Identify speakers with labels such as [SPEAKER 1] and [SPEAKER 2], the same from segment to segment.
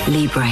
[SPEAKER 1] Libre,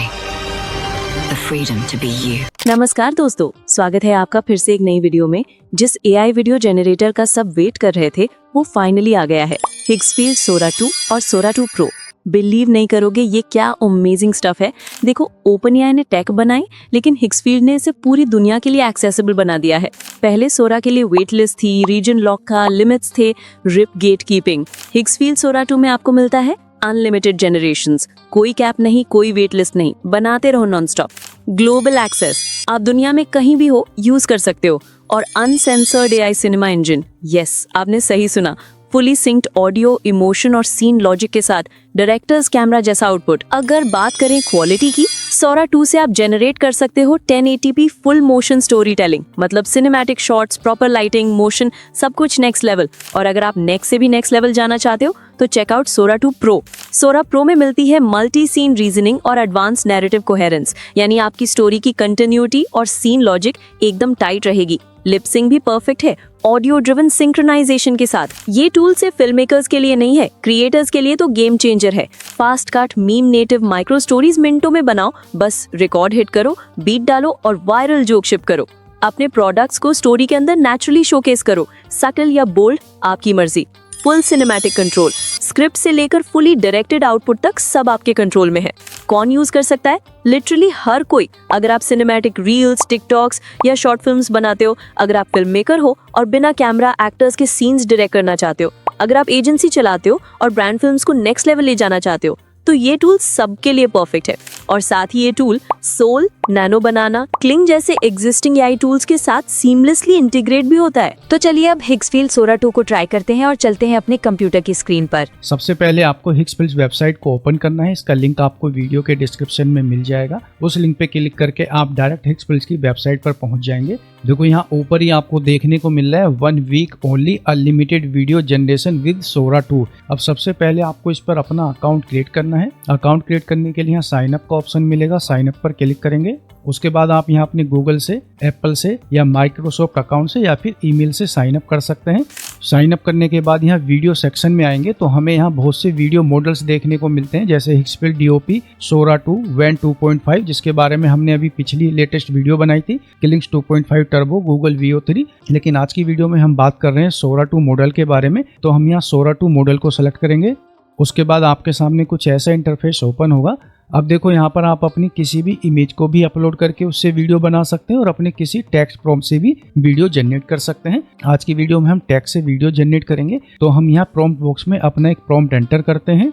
[SPEAKER 1] the freedom to be you.
[SPEAKER 2] नमस्कार दोस्तों, स्वागत है आपका फिर से एक नई वीडियो में। जिस एआई वीडियो जनरेटर का सब वेट कर रहे थे वो फाइनली आ गया है, हिग्सफील्ड सोरा 2 और सोरा 2 प्रो। बिलीव नहीं करोगे ये क्या अमेजिंग स्टफ है। देखो, ओपनएआई ने टेक बनाई, लेकिन हिग्सफील्ड ने इसे पूरी दुनिया के लिए एक्सेसिबल बना दिया है। पहले सोरा के लिए वेट लिस्ट थी, रीजन लॉक था, लिमिट्स थे, रिप गेट कीपिंग। हिग्सफील्ड सोरा 2 में आपको मिलता है अनलिमिटेड जनरेशंस, कोई कैप नहीं, कोई वेट लिस्ट नहीं, बनाते रहो नॉनस्टॉप। ग्लोबल एक्सेस, आप दुनिया में कहीं भी हो यूज कर सकते हो। और uncensored AI cinema engine, yes आपने सही सुना, फुली सिंक्ड ऑडियो, इमोशन और सीन लॉजिक के साथ डायरेक्टर्स कैमरा जैसा आउटपुट। अगर बात करें क्वालिटी की, सोरा 2 से आप जनरेट कर सकते हो 1080p full motion storytelling, मतलब cinematic shots, proper lighting, motion, सब कुछ नेक्स्ट लेवल। और अगर आप नेक्स्ट से भी नेक्स्ट लेवल जाना चाहते हो तो चेकआउट सोरा 2 प्रो। सोरा प्रो में मिलती है मल्टी सीन रीजनिंग और एडवांस नैरेटिव कोहेरेंस, यानी आपकी स्टोरी की कंटिन्यूटी और सीन लॉजिक एकदम टाइट रहेगी। लिपसिंग भी परफेक्ट है, ऑडियो ड्रिवन सिंक्रोनाइजेशन के साथ। ये टूल सिर्फ फिल्म मेकर्स के लिए नहीं है, क्रिएटर्स के लिए तो गेम चेंजर है। Fast cut, meme native, micro stories मिनटों में बनाओ, बस रिकॉर्ड हिट करो, बीट डालो और वायरल जोक शिप करो। अपने प्रोडक्ट्स को स्टोरी के अंदर नेचुरली शोकेस करो, सटल या बोल्ड आपकी मर्जी। फुल सिनेमैटिक कंट्रोल, स्क्रिप्ट से लेकर फुली डायरेक्टेड आउटपुट तक सब आपके कंट्रोल में है। कौन यूज कर सकता है? लिटरली हर कोई। अगर आप सिनेमैटिक रील्स, टिकटॉक्स या शॉर्ट फिल्म्स बनाते हो, अगर आप फिल्म मेकर हो और बिना कैमरा एक्टर्स के सीन्स डायरेक्ट करना चाहते हो, अगर आप एजेंसी चलाते हो और ब्रांड फिल्म्स को नेक्स्ट लेवल ले जाना चाहते हो, तो ये टूल सबके लिए परफेक्ट है। और साथ ही ये टूल सोल, नैनो बनाना, क्लिंग जैसे एग्जिस्टिंग एआई टूल्स के साथ सीमलेसली इंटीग्रेट भी होता है। तो चलिए अब हिग्सफील्ड सोरा 2 को ट्राई करते हैं और चलते हैं अपने कंप्यूटर की स्क्रीन पर।
[SPEAKER 3] सबसे पहले आपको हिग्सफील्ड वेबसाइट को ओपन करना है। इसका लिंक आपको वीडियो के डिस्क्रिप्शन में मिल जाएगा। उस लिंक पे क्लिक करके आप डायरेक्ट हिग्सफील्ड की वेबसाइट पर पहुंच जाएंगे। देखो यहाँ ऊपर ही आपको देखने को मिल रहा है 1 week only unlimited video generation with Sora 2। अब सबसे पहले आपको इस पर अपना अकाउंट क्रिएट करना है। अकाउंट क्रिएट करने के लिए यहाँ साइन अप का ऑप्शन मिलेगा, साइन अप पर क्लिक करेंगे। उसके बाद आप यहाँ अपने गूगल से, एप्पल से या माइक्रोसॉफ्ट अकाउंट से या फिर ईमेल से साइन अप कर सकते हैं। साइन अप करने के बाद यहाँ वीडियो सेक्शन में आएंगे तो हमें यहाँ बहुत से वीडियो मॉडल्स देखने को मिलते हैं, जैसे हिग्सफील्ड डीओपी, सोरा 2, वैन 2.5 जिसके बारे में हमने अभी पिछली लेटेस्ट वीडियो बनाई थी, किलिंग्स 2.5 टर्बो, गूगल वीओ 3। लेकिन आज की वीडियो में हम बात कर रहे हैं सोरा 2 मॉडल के बारे में, तो हम यहाँ सोरा 2 मॉडल को सेलेक्ट करेंगे। उसके बाद आपके सामने कुछ ऐसा इंटरफेस ओपन होगा। अब देखो यहाँ पर आप अपनी किसी भी इमेज को भी अपलोड करके उससे वीडियो बना सकते हैं और अपने किसी टेक्स्ट प्रॉम्प्ट से भी वीडियो जनरेट कर सकते हैं। आज की वीडियो में हम टेक्स्ट से वीडियो जनरेट करेंगे, तो हम यहाँ प्रॉम्प्ट बॉक्स में अपना एक प्रॉम्प्ट एंटर करते हैं।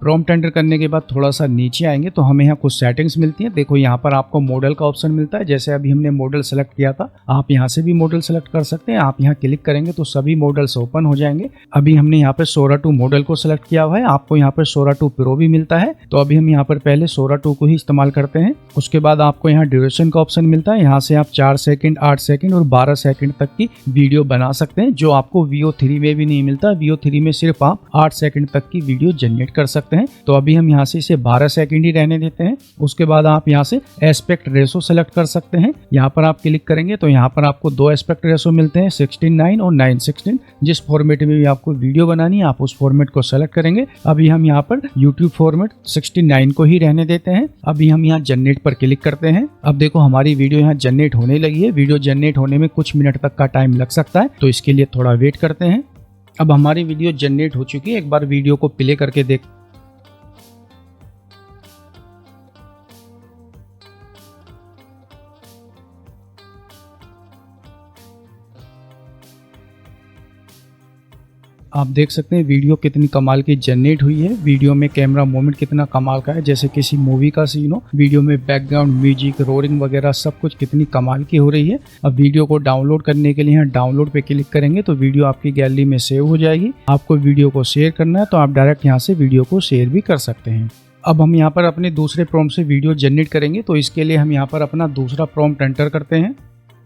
[SPEAKER 3] प्रॉम्प्ट एंटर करने के बाद थोड़ा सा नीचे आएंगे तो हमें यहाँ कुछ सेटिंग्स मिलती हैं। देखो यहाँ पर आपको मॉडल का ऑप्शन मिलता है, जैसे अभी हमने मॉडल सेलेक्ट किया था, आप यहाँ से भी मॉडल सेलेक्ट कर सकते हैं। आप यहाँ क्लिक करेंगे तो सभी मॉडल्स ओपन हो जाएंगे। अभी हमने यहाँ पर सोरा 2 मॉडल को सिलेक्ट किया हुआ है। आपको यहाँ पर सोरा 2 प्रो भी मिलता है, तो अभी हम यहाँ पर पहले सोरा 2 को ही इस्तेमाल करते हैं। उसके बाद आपको यहाँ ड्यूरेशन का ऑप्शन मिलता है। यहाँ से आप 4 सेकंड, 8 सेकंड और 12 सेकंड तक की वीडियो बना सकते हैं, जो आपको वीओ 3 में भी नहीं मिलता। वीओ 3 में सिर्फ आप 8 सेकंड तक की वीडियो जनरेट कर सकते हैं। तो अभी हम यहाँ से इसे 12 सेकंड ही रहने देते हैं। उसके बाद आप यहाँ से एस्पेक्ट रेशो सेलेक्ट कर सकते हैं। यहाँ पर आप क्लिक करेंगे तो यहाँ पर आपको 2 एस्पेक्ट रेशो मिलते हैं, 16:9 और 9:16। जिस फॉर्मेट में भी आपको वीडियो बनानी है आप उस फॉर्मेट को सेलेक्ट करेंगे। अभी हम यहाँ पर यूट्यूब फॉर्मेट 69 को ही रहने देते हैं। अभी हम यहाँ जनरेट पर क्लिक करते हैं। अब देखो हमारी वीडियो यहाँ जनरेट होने लगी है। वीडियो जनरेट होने में कुछ मिनट तक का टाइम लग सकता है, तो इसके लिए थोड़ा वेट करते हैं। अब हमारी वीडियो जनरेट हो चुकी है। एक बार वीडियो को प्ले करके देख। आप देख सकते हैं वीडियो कितनी कमाल की जनरेट हुई है। वीडियो में कैमरा मूवमेंट कितना कमाल का है, जैसे किसी मूवी का सीन हो। वीडियो में बैकग्राउंड म्यूजिक, रोरिंग वगैरह सब कुछ कितनी कमाल की हो रही है। अब वीडियो को डाउनलोड करने के लिए यहाँ डाउनलोड पे क्लिक करेंगे तो वीडियो आपकी गैलरी में सेव हो जाएगी। आपको वीडियो को शेयर करना है तो आप डायरेक्ट यहाँ से वीडियो को शेयर भी कर सकते हैं। अब हम यहाँ पर अपने दूसरे प्रॉम्प्ट से वीडियो जनरेट करेंगे, तो इसके लिए हम यहाँ पर अपना दूसरा प्रॉम्प्ट एंटर करते हैं।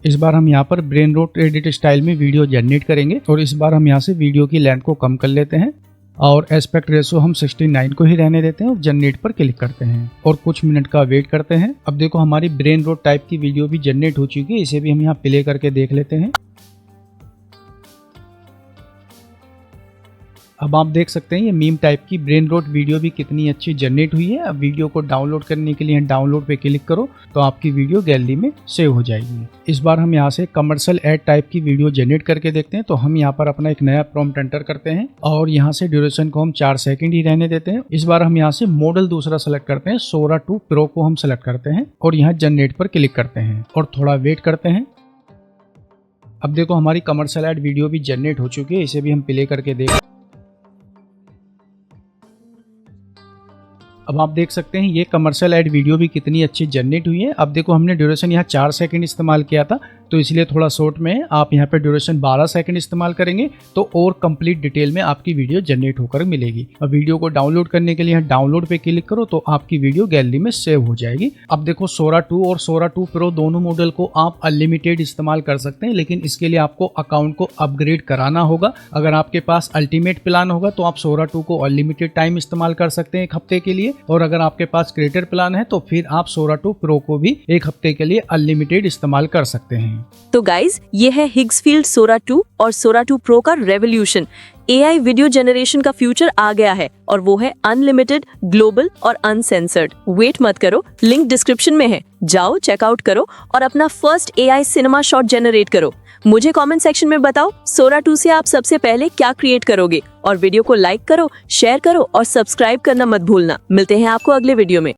[SPEAKER 3] इस बार हम यहाँ पर ब्रेन रोट एडिट स्टाइल में वीडियो जनरेट करेंगे और इस बार हम यहाँ से वीडियो की लेंथ को कम कर लेते हैं और एस्पेक्ट रेशो हम 69 को ही रहने देते हैं और जनरेट पर क्लिक करते हैं और कुछ मिनट का वेट करते हैं। अब देखो हमारी ब्रेन रोट टाइप की वीडियो भी जनरेट हो चुकी है। इसे भी हम यहाँ प्ले करके देख लेते हैं। अब आप देख सकते हैं ये मीम टाइप की ब्रेन रोट वीडियो भी कितनी अच्छी जनरेट हुई है। अब वीडियो को डाउनलोड करने के लिए डाउनलोड पे क्लिक करो तो आपकी वीडियो गैलरी में सेव हो जाएगी। इस बार हम यहाँ से कमर्शियल एड टाइप की वीडियो जनरेट करके देखते हैं। तो हम यहाँ पर अपना एक नया प्रॉम्प्ट एंटर करते हैं और यहाँ से ड्यूरेशन को हम 4 सेकंड ही रहने देते हैं। इस बार हम यहाँ से मॉडल दूसरा सेलेक्ट करते हैं, Sora 2 Pro को हम सेलेक्ट करते हैं और यहाँ जनरेट पर क्लिक करते हैं और थोड़ा वेट करते हैं। अब देखो हमारी कमर्शियल एड वीडियो भी जनरेट हो चुकी है, इसे भी हम प्ले करके देख। अब आप देख सकते हैं ये कमर्शियल एड वीडियो भी कितनी अच्छी जनरेट हुई है। अब देखो हमने ड्यूरेशन यहाँ 4 सेकंड इस्तेमाल किया था तो इसलिए थोड़ा शॉर्ट में है। आप यहाँ पे ड्यूरेशन 12 सेकंड इस्तेमाल करेंगे तो और कंप्लीट डिटेल में आपकी वीडियो जनरेट होकर मिलेगी। अब वीडियो को डाउनलोड करने के लिए यहाँ डाउनलोड पे क्लिक करो तो आपकी वीडियो गैलरी में सेव हो जाएगी। अब देखो Sora 2 और Sora 2 Pro दोनों मॉडल को आप अनलिमिटेड इस्तेमाल कर सकते हैं, लेकिन इसके लिए आपको अकाउंट को अपग्रेड कराना होगा। अगर आपके पास अल्टीमेट प्लान होगा तो आप Sora 2 को अनलिमिटेड टाइम इस्तेमाल कर सकते हैं 1 हफ्ते के लिए, और अगर आपके पास क्रिएटर प्लान है तो फिर आप Sora 2 Pro को भी 1 हफ्ते के लिए अनलिमिटेड इस्तेमाल कर सकते हैं।
[SPEAKER 2] तो गाइज ये है हिग्सफील्ड Sora 2 और Sora 2 Pro का रेवोल्यूशन। AI वीडियो जनरेशन का फ्यूचर आ गया है और वो है अनलिमिटेड, ग्लोबल और अनसेंसर्ड। वेट मत करो, लिंक डिस्क्रिप्शन में है, जाओ चेकआउट करो और अपना first AI cinema shot generate करो। मुझे कमेंट सेक्शन में बताओ Sora 2 से आप सबसे पहले क्या क्रिएट करोगे, और वीडियो को लाइक करो, शेयर करो और सब्सक्राइब करना मत भूलना। मिलते हैं आपको अगले वीडियो में।